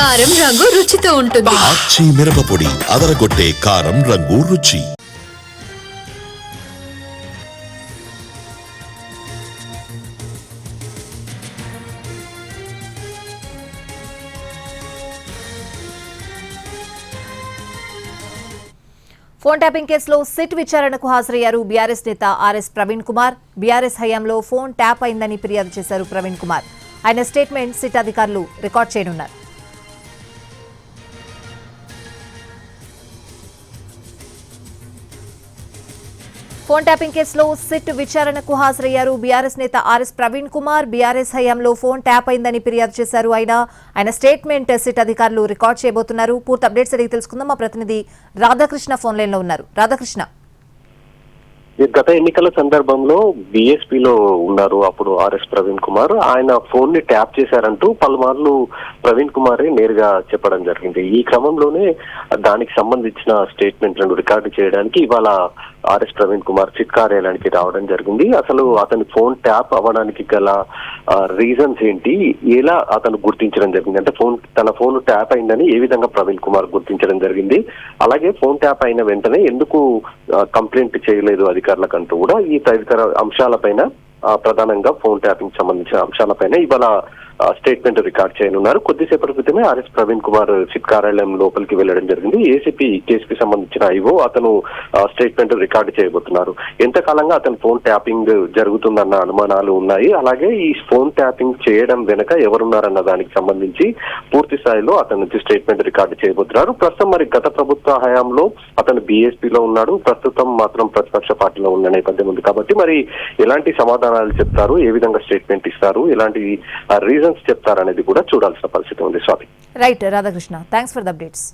కారం రంగు రుచితో ఉంటుంది. ఆచి మిరపపొడి అదరగొట్టే కారం రంగు రుచి. ఫోన్ ట్యాపింగ్ కేసులో సిట్ విచారణకు హాజరయ్యారు బీఆర్ఎస్ నేత ఆర్ఎస్ ప్రవీణ్ కుమార్. బీఆర్ఎస్ హయాంలో ఫోన్ ట్యాప్ అయిందని ఫిర్యాదు చేశారు ప్రవీణ్ కుమార్. ఆయన స్టేట్మెంట్ సిట్ అధికారులు రికార్డ్ చేయనున్నారు. ఫోన్ ట్యాపింగ్ కేసులో సిట్ విచారణకు హాజరయ్యారు బీఆర్ఎస్ నేత ఆర్ఎస్ ప్రవీణ్ కుమార్. బీఆర్ఎస్ హయాంలో ఫోన్ ట్యాప్ అయిందని ఫిర్యాదు చేశారు ఆయన స్టేట్మెంట్ సిట్ అధికారులు రికార్డ్ చేయబోతున్నారు. పూర్తి అప్డేట్స్ అడిగి తెలుసుకుందాం. మా ప్రతినిధి రాధాకృష్ణ ఫోన్ లైన్ లో ఉన్నారు. రాధాకృష్ణ, గత ఎన్నికల సందర్భంలో బీఎస్పీలో ఉన్నారు అప్పుడు ఆర్ఎస్ ప్రవీణ్ కుమార్. ఆయన ఫోన్ ని ట్యాప్ చేశారంటూ పలుమార్లు ప్రవీణ్ కుమారే నేరుగా చెప్పడం జరిగింది. ఈ క్రమంలోనే దానికి సంబంధించిన స్టేట్మెంట్లను రికార్డు చేయడానికి ఇవాళ ఆర్ఎస్ ప్రవీణ్ కుమార్ సిట్ కార్యాలయానికి రావడం జరిగింది. అసలు అతని ఫోన్ ట్యాప్ అవ్వడానికి గల రీజన్స్ ఏంటి, ఎలా అతను గుర్తించడం జరిగింది అంటే తన ఫోన్ ట్యాప్ అయిందని ఏ విధంగా ప్రవీణ్ కుమార్ గుర్తించడం జరిగింది, అలాగే ఫోన్ ట్యాప్ అయిన వెంటనే ఎందుకు కంప్లైంట్ చేయలేదు అధికారులకంటూ కూడా ఈ తదితర అంశాలపైన ప్రధానంగా ఫోన్ ట్యాపింగ్ సంబంధించిన అంశాలపైన ఇవాళ స్టేట్మెంట్ రికార్డ్ చేయనున్నారు. కొద్దిసేపటి క్రితమే ఆర్ఎస్ ప్రవీణ్ కుమార్ సిట్ కార్యాలయం లోపలికి వెళ్లడం జరిగింది. ఏసీపీ కేసుకి సంబంధించిన ఐఓ అతను స్టేట్మెంట్ రికార్డు చేయబోతున్నారు. ఎంతకాలంగా అతను ఫోన్ ట్యాపింగ్ జరుగుతుందన్న అనుమానాలు ఉన్నాయి. అలాగే ఈ ఫోన్ ట్యాపింగ్ చేయడం వెనక ఎవరున్నారన్న దానికి సంబంధించి పూర్తి స్థాయిలో అతని నుంచి స్టేట్మెంట్ రికార్డు చేయబోతున్నారు. ప్రస్తుతం మరి గత ప్రభుత్వ హయాంలో అతను బీఎస్పీలో ఉన్నాడు, ప్రస్తుతం మాత్రం ప్రతిపక్ష పార్టీలో ఉన్న నేపథ్యం ఉంది కాబట్టి మరి ఎలాంటి సమాధానాలు చెప్తారు, ఏ విధంగా స్టేట్మెంట్ ఇస్తారు, ఎలాంటి రీజన్స్ చెప్తారనేది కూడా చూడాల్సిన పరిస్థితి ఉంది. Swami. Right Radhakrishna, thanks for the updates.